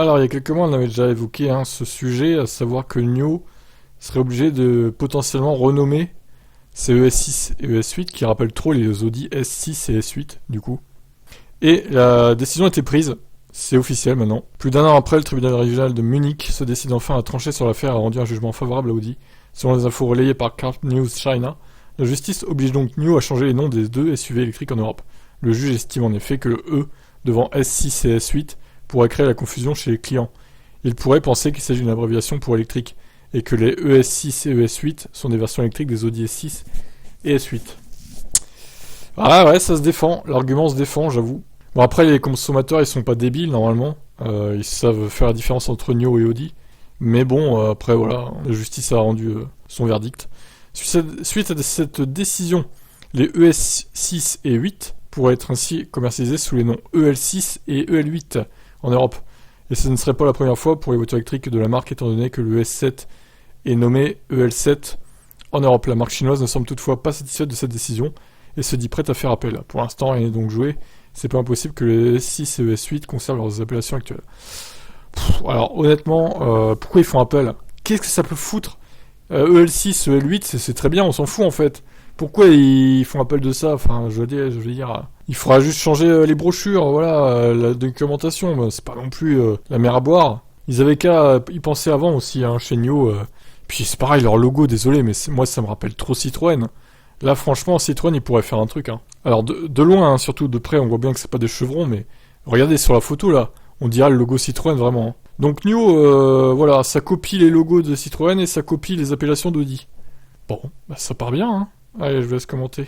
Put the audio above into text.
Alors, il y a quelques mois, on avait déjà évoqué ce sujet, à savoir que NIO serait obligé de potentiellement renommer ses ES6 et ES8, qui rappellent trop les Audi S6 et S8, du coup. Et la décision a été prise, c'est officiel maintenant. Plus d'un an après, le tribunal régional de Munich se décide enfin à trancher sur l'affaire et a rendu un jugement favorable à Audi. Selon les infos relayées par Car News China, la justice oblige donc NIO à changer les noms des deux SUV électriques en Europe. Le juge estime en effet que le E devant S6 et S8 pourrait créer la confusion chez les clients. Il pourrait penser qu'il s'agit d'une abréviation pour électrique et que les ES6 et ES8 sont des versions électriques des Audi S6 et S8. Ah ouais, ça se défend, l'argument se défend, j'avoue. Bon, après, les consommateurs, ils sont pas débiles, normalement. Ils savent faire la différence entre NIO et Audi. Mais bon, après, voilà, la justice a rendu son verdict. Suite à cette décision, les ES6 et 8 pourraient être ainsi commercialisés sous les noms EL6 et EL8 en Europe. Et ce ne serait pas la première fois pour les voitures électriques de la marque, étant donné que le ES7 est nommé EL7 en Europe. La marque chinoise ne semble toutefois pas satisfaite de cette décision et se dit prête à faire appel. Pour l'instant, rien n'est donc joué. C'est pas impossible que les S6 et S8 conservent leurs appellations actuelles. Alors honnêtement, pourquoi ils font appel? Qu'est-ce que ça peut foutre? EL6, EL8, c'est très bien, on s'en fout en fait. Pourquoi ils font appel de ça? Enfin, je veux dire, il faudra juste changer les brochures, voilà, la documentation. Ben, c'est pas non plus la mer à boire. Ils avaient qu'à y penser avant aussi, chez NIO. Puis c'est pareil, leur logo, désolé, mais moi ça me rappelle trop Citroën. Là, franchement, Citroën, il pourrait faire un truc. Alors, de loin, surtout de près, on voit bien que c'est pas des chevrons, mais regardez sur la photo, là, on dirait le logo Citroën, vraiment. Donc, NIO, voilà, ça copie les logos de Citroën et ça copie les appellations d'Audi. Bon, bah ça part bien, Allez, je vous laisse commenter.